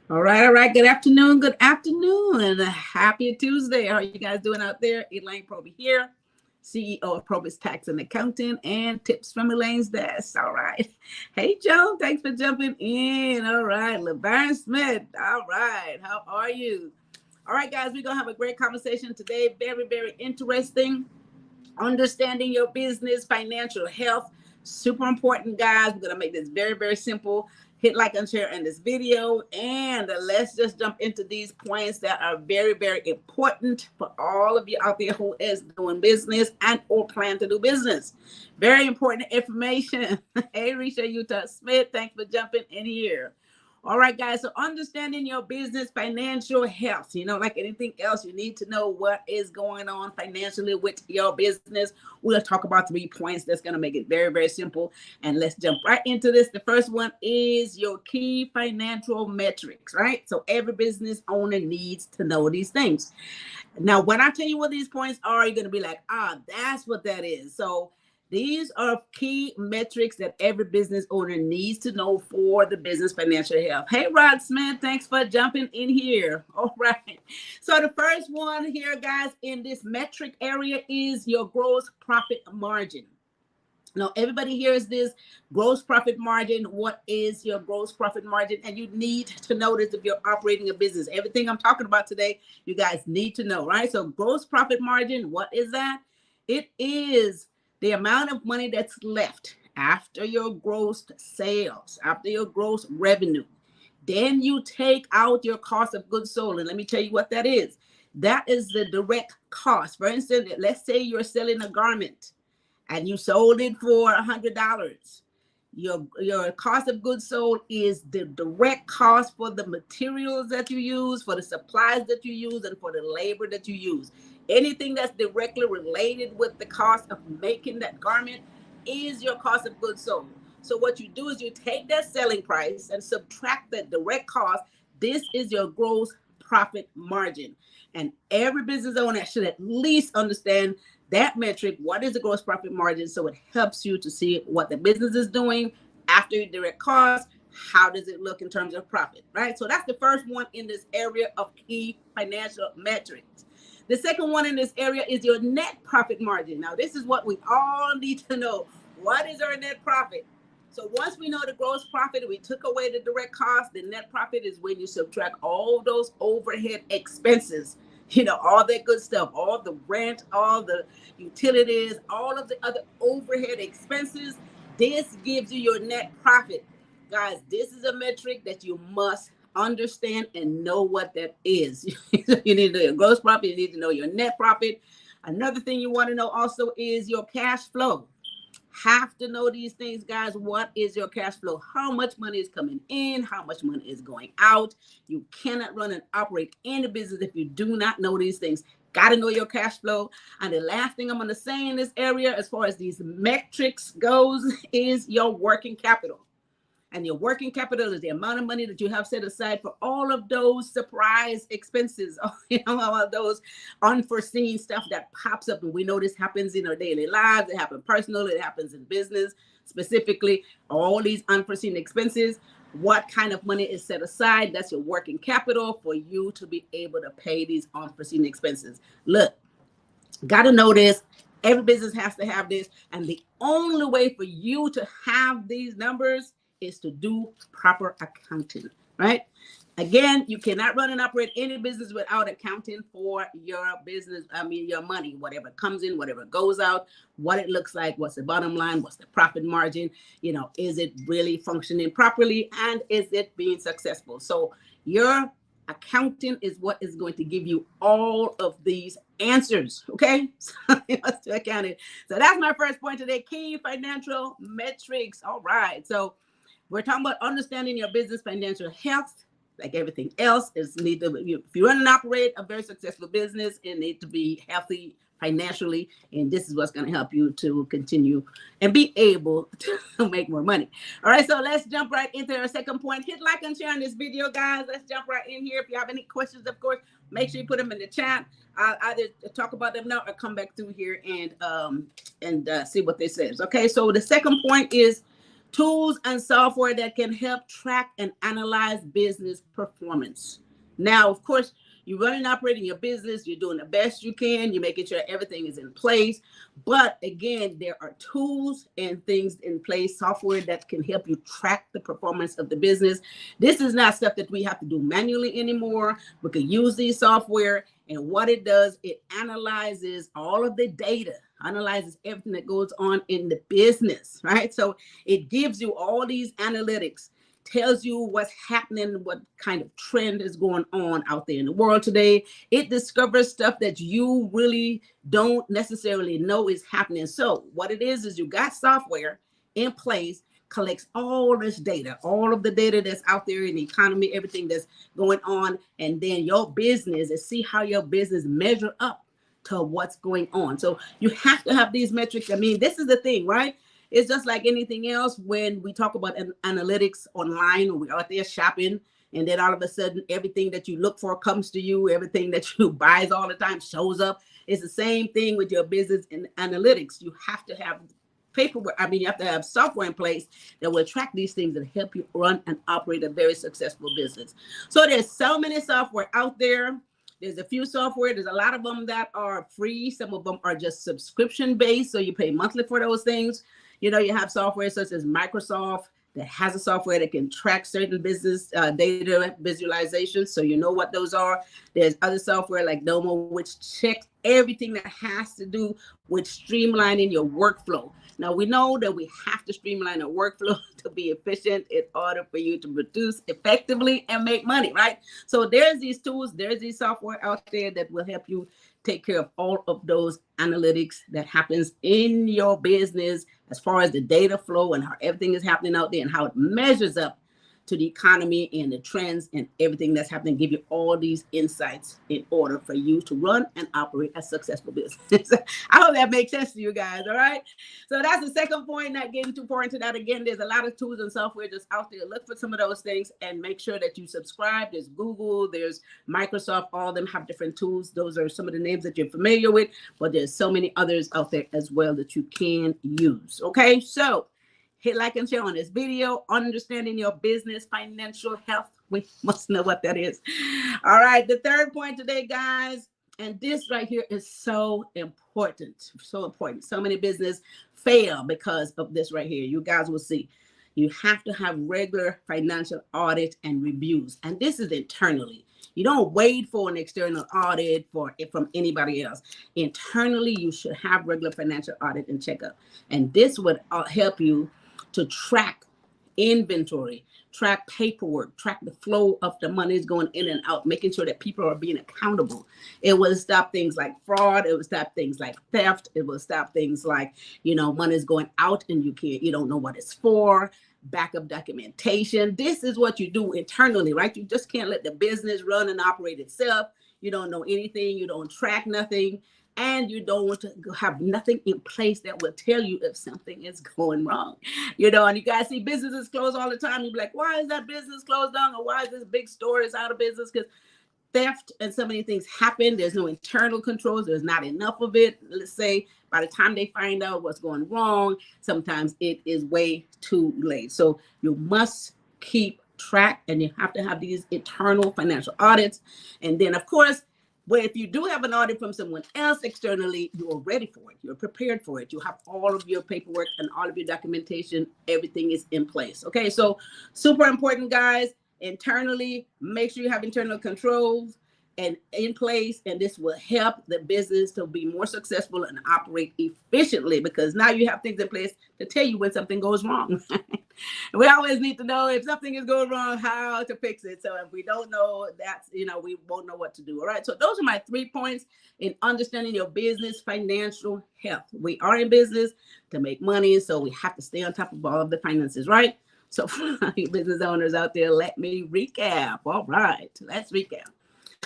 All right. Good afternoon. Good afternoon. And happy Tuesday. How are you guys doing out there? Elaine Proby here, CEO of Proby's Tax and Accounting, and tips from Elaine's desk. All right. Hey, Joe. Thanks for jumping in. All right. LeVarn Smith. All right. How are you? All right, guys. We're going to have a great conversation today. Very, very interesting. Understanding your business, financial health, super important, guys. We're gonna make this very, very simple. Hit like and share in this video, and let's just jump into these points that are very, very important for all of you out there who is doing business and or plan to do business. Very important information. Hey, Risha Utah Smith, thanks for jumping in here. All right, guys. So understanding your business financial health, like anything else, you need to know what is going on financially with your business. We'll talk about 3 points that's going to make it very, very simple. And let's jump right into this. The first one is your key financial metrics, right? So every business owner needs to know these things. Now, when I tell you what these points are, you're going to be like, that's what that is. So these are key metrics that every business owner needs to know for the business financial health. Hey, Rod Smith, thanks for jumping in here. All right. So the first one here, guys, in this metric area is your gross profit margin. Now, everybody hears this gross profit margin. What is your gross profit margin? And you need to know this if you're operating a business. Everything I'm talking about today, you guys need to know, right? So gross profit margin, what is that? It is the amount of money that's left after your gross sales, after your gross revenue. Then you take out your cost of goods sold. And let me tell you what that is. That is the direct cost. For instance, let's say you're selling a garment and you sold it for $100. Your cost of goods sold is the direct cost for the materials that you use, for the supplies that you use, and for the labor that you use. Anything that's directly related with the cost of making that garment is your cost of goods sold. So what you do is you take that selling price and subtract that direct cost. This is your gross profit margin. And every business owner should at least understand that metric. What is the gross profit margin? So it helps you to see what the business is doing after your direct cost. How does it look in terms of profit, right? So that's the first one in this area of key financial metrics. The second one in this area is your net profit margin. Now, this is what we all need to know. What is our net profit? So once we know the gross profit, we took away the direct cost. The net profit is when you subtract all those overhead expenses, all that good stuff, all the rent, all the utilities, all of the other overhead expenses. This gives you your net profit. Guys, this is a metric that you must understand and know what that is. You need to know your gross profit. You need to know your net profit. Another thing you want to know also is your cash flow. Have to know these things, guys. What is your cash flow? How much money is coming in? How much money is going out? You cannot run and operate any business if you do not know these things. Got to know your cash flow. And the last thing I'm going to say in this area, as far as these metrics goes, is your working capital. And your working capital is the amount of money that you have set aside for all of those surprise expenses, all of those unforeseen stuff that pops up. And we know this happens in our daily lives. It happens personally. It happens in business. Specifically, all these unforeseen expenses. What kind of money is set aside? That's your working capital for you to be able to pay these unforeseen expenses. Look, got to know this. Every business has to have this. And the only way for you to have these numbers is to do proper accounting, right? Again, you cannot run and operate any business without accounting for your business. Your money, whatever comes in, whatever goes out, what it looks like, what's the bottom line, what's the profit margin, is it really functioning properly, and is it being successful? So your accounting is what is going to give you all of these answers, okay? So let's do accounting. So that's my first point today, key financial metrics. All right, so we're talking about understanding your business financial health. Like everything else, if you run and operate a very successful business, it needs to be healthy financially, and this is what's going to help you to continue and be able to make more money. All right, so let's jump right into our second point. Hit like and share on this video, guys. Let's jump right in here. If you have any questions, of course, make sure you put them in the chat. I'll either talk about them now or come back through here and see what this says. Okay, so the second point is Tools and software that can help track and analyze business performance. Now, of course, you're running and operating your business, you're doing the best you can, you're making sure everything is in place. But again, there are tools and things in place, software that can help you track the performance of the business. This is not stuff that we have to do manually anymore. We can use these software, and what it does, it analyzes all of the data, analyzes everything that goes on in the business, right? So it gives you all these analytics, tells you what's happening, what kind of trend is going on out there in the world today. It discovers stuff that you really don't necessarily know is happening. So what it is you got software in place, collects all this data, all of the data that's out there in the economy, everything that's going on, and then your business, and see how your business measure up to what's going on. So you have to have these metrics. I mean, this is the thing, right? It's just like anything else when we talk about analytics online, or we're out there shopping, and then all of a sudden everything that you look for comes to you, everything that you buy all the time shows up. It's the same thing with your business and analytics. You have to have paperwork. I mean, you have to have software in place that will track these things and help you run and operate a very successful business. So there's so many software out there. There's a few software. There's a lot of them that are free. Some of them are just subscription based, so you pay monthly for those things. You know, you have software such as Microsoft that has a software that can track certain business data visualizations, so you know what those are. There's other software like Domo, which checks everything that has to do with streamlining your workflow. Now, we know that we have to streamline our workflow to be efficient in order for you to produce effectively and make money, right? So there's these tools, there's these software out there that will help you take care of all of those analytics that happens in your business as far as the data flow and how everything is happening out there and how it measures up to the economy and the trends and everything that's happening, give you all these insights in order for you to run and operate a successful business. I hope that makes sense to you guys, all right? So that's the second point, not getting too far into that. Again, there's a lot of tools and software just out there. Look for some of those things and make sure that you subscribe. There's Google, there's Microsoft, all of them have different tools. Those are some of the names that you're familiar with, but there's so many others out there as well that you can use, okay? So hit like and share on this video. Understanding your business financial health. We must know what that is. All right. The third point today, guys, and this right here is so important. So important. So many business fail because of this right here. You guys will see. You have to have regular financial audit and reviews. And this is internally. You don't wait for an external audit from anybody else. Internally, you should have regular financial audit and checkup. And this would help you to track inventory, track paperwork, track the flow of the money is going in and out, making sure that people are being accountable. It will stop things like fraud. It will stop things like theft. It will stop things like, money is going out and you don't know what it's for. Backup documentation. This is what you do internally, right? You just can't let the business run and operate itself. You don't know anything. You don't track nothing. And you don't have nothing in place that will tell you if something is going wrong. And you guys see businesses close all the time. You're like, why is that business closed down? Or why is this big store is out of business? Because theft and so many things happen. There's no internal controls. There's not enough of it. Let's say by the time they find out what's going wrong, sometimes it is way too late. So you must keep track, and you have to have these internal financial audits. And then, of course, but if you do have an audit from someone else externally, you are ready for it. You're prepared for it. You have all of your paperwork and all of your documentation. Everything is in place. Okay, so super important, guys. Internally, make sure you have internal controls and in place, and this will help the business to be more successful and operate efficiently, because now you have things in place to tell you when something goes wrong. We always need to know if something is going wrong, how to fix it. So if we don't know, that's, we won't know what to do. All right. So those are my 3 points in understanding your business financial health. We are in business to make money, so we have to stay on top of all of the finances, right? So for you business owners out there, let me recap. All right, let's recap.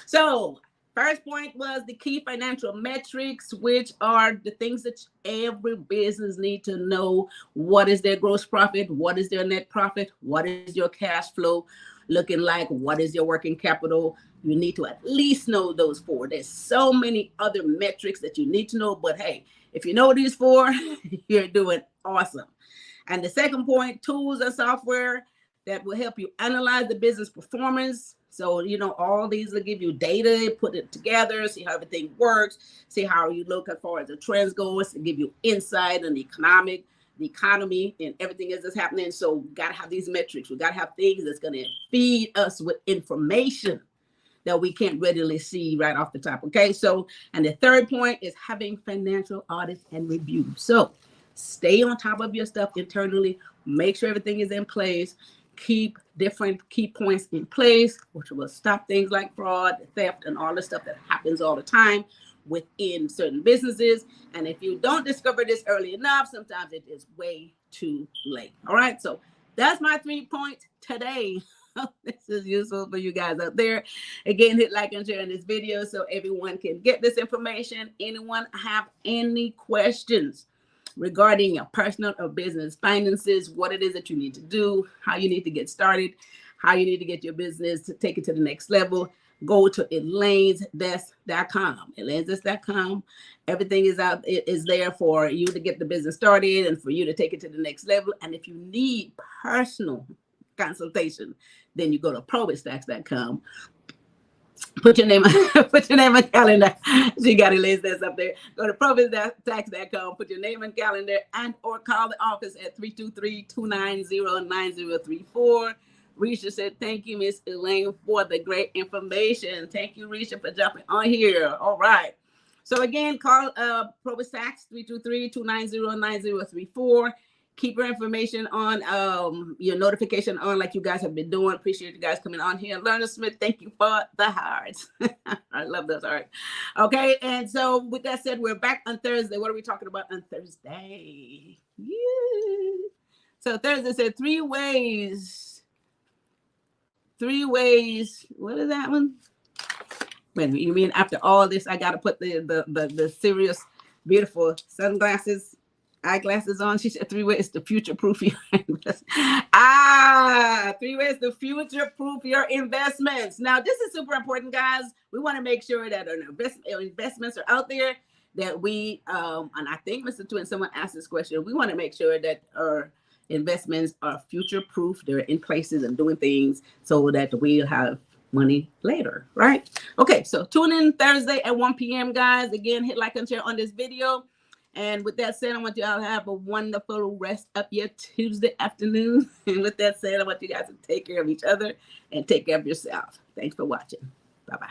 So first point was the key financial metrics, which are the things that every business need to know. What is their gross profit? What is their net profit? What is your cash flow looking like? What is your working capital? You need to at least know those 4. There's so many other metrics that you need to know, but hey, if you know these 4, you're doing awesome. And the second point, tools and software that will help you analyze the business performance. So, all these will give you data, put it together, see how everything works, see how you look as far as the trends go, to give you insight on the economy and everything that's happening. So we got to have these metrics. We got to have things that's going to feed us with information that we can't readily see right off the top. Okay. So, and the third point is having financial audits and review. So stay on top of your stuff internally, make sure everything is in place, keep different key points in place, which will stop things like fraud, theft, and all the stuff that happens all the time within certain businesses. And if you don't discover this early enough, sometimes it is way too late. All right. So that's my 3 points today. This is useful for you guys out there. Again, hit like and share in this video so everyone can get this information. Anyone have any questions regarding your personal or business finances, what it is that you need to do, how you need to get started, how you need to get your business to take it to the next level, go to elainesdesk.com. elainesdesk.com. Everything is there for you to get the business started and for you to take it to the next level. And if you need personal consultation, then you go to probestacks.com. Put your name on calendar. So you got Elaine's Desk up there. Go to propel.tax.com, put your name on calendar, and or call the office at 323-290-9034. Risha said, thank you, Miss Elaine, for the great information. Thank you, Risha, for jumping on here. All right. So again, call Probus Tax 323-290-9034. Keep your information on, your notification on like you guys have been doing. Appreciate you guys coming on here. Lerner Smith, thank you for the hearts. I love those hearts. Okay, and so with that said, we're back on Thursday. What are we talking about on Thursday? Yeah. So Thursday said 3 ways. 3 ways. What is that one? Wait, you mean after all this, I got to put the serious, beautiful sunglasses, eyeglasses on? She said 3 ways to future-proof your investments. 3 ways to future-proof your investments. Now, this is super important, guys. We want to make sure that our investments are out there, that we, and I think, Mr. Twin, someone asked this question. We want to make sure that our investments are future-proof. They're in places and doing things so that we'll have money later, right? Okay, so tune in Thursday at 1 p.m., guys. Again, hit like and share on this video. And with that said, I want you all to have a wonderful rest of your Tuesday afternoon. And with that said, I want you guys to take care of each other and take care of yourself. Thanks for watching. Bye-bye.